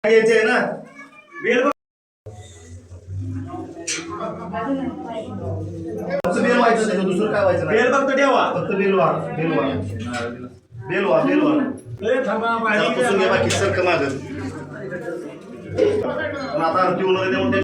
घ्यायचे ना बेल व्हायचं त्याचं दुसरं काय व्हायचं बेल फक्त ठेवा फक्त बेलवा बेलवा बेलवा बेलवा बाकी सारखं मागत आता आरती होणार देऊन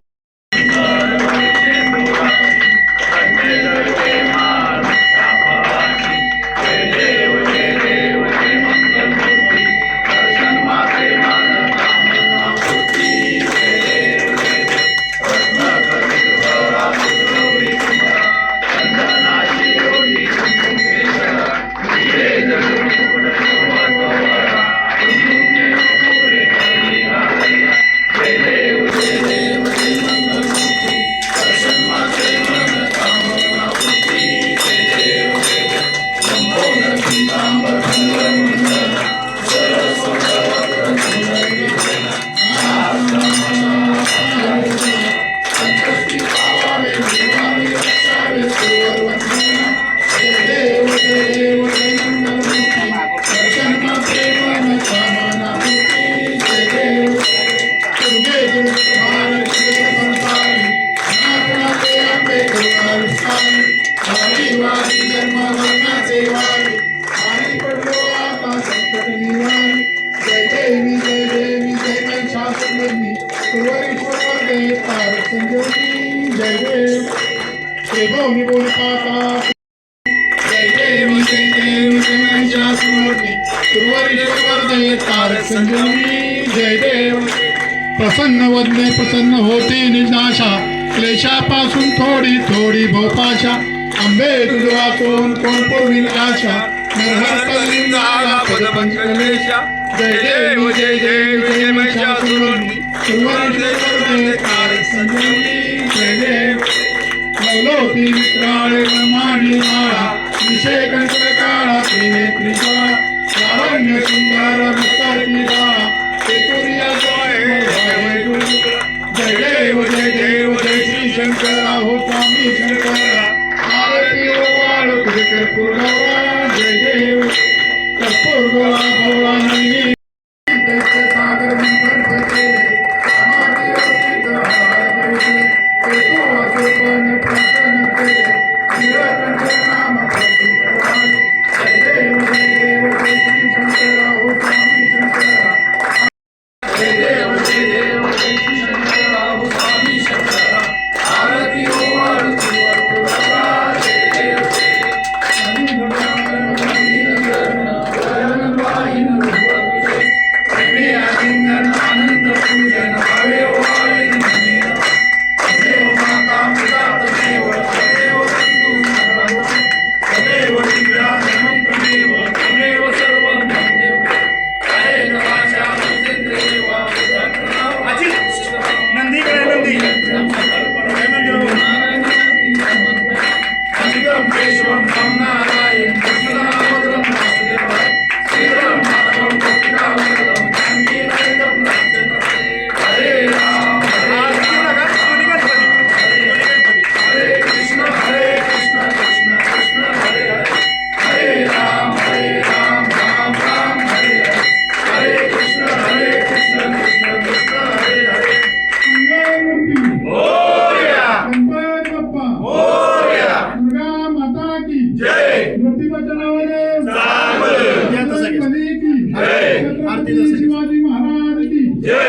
प्रसन्न वदने प्रसन्न होती निनाशा क्लेशापासून थोडी थोडी भोपाशा आंबे तुझ वाचून कोण पूर्वी आशा नरहर कलिंगाला पद पंचकलेशा जय देव जय देव जय महिषासुरमर्दिनी सुरवरीश्वर तारक संजीवनी जय देव नवलोकी विक्राळे ब्रह्मांडी माळा विषय कंकण काळा त्रिनेत्री ज्वाळा लावण्य सुंदर मुक्ताची बाळा एकूरिया जय देव जय देव जय श्री शंकरा हो स्वामी शंकरा आरती ओवाळू तुझे कर्पूर गौरा जय देव कर्पूर गोळा भोळा नलिनी सागर मंथन भजे समाधी अर्पित हार धरले एको वासुपन प्राशन केले नीलकंठ नाम प्रसिद्ध जय देव जय देव जय श्री शंकरा हो स्वामी शंकरा जय देव जय देव जय श्री शंकरा हो स्वामी शंकरा आरती ओवाळू तुझे कर्पूर गौरा जय देव आनंद पूजन भावे ओवाळे तमेव माता पिता तमेव तमेव बंधू तमेव विद्याधनं तमेव तमेव सर्वं तमेव कायेन वाचा मनसेन्द्रियेण वा नंदी कडे नंदी अजितं केशवं तं नारायणं कृष्णदामोदरं वासुदेवं श्रीधरं माधवं भक्तिदामोदरं जानकीनायकं रामचन्द्रं हरे राम हरे कृष्ण कृष्ण कृष्ण हरे हरे हरे राम राम राम हरे हरे हरे कृष्ण कृष्ण कृष्ण हरे हरे मोरया मोरया दुर्गा माता की जय मूर्ति बचावले चांगलं की जय आरती शिवाजी महाराज की जय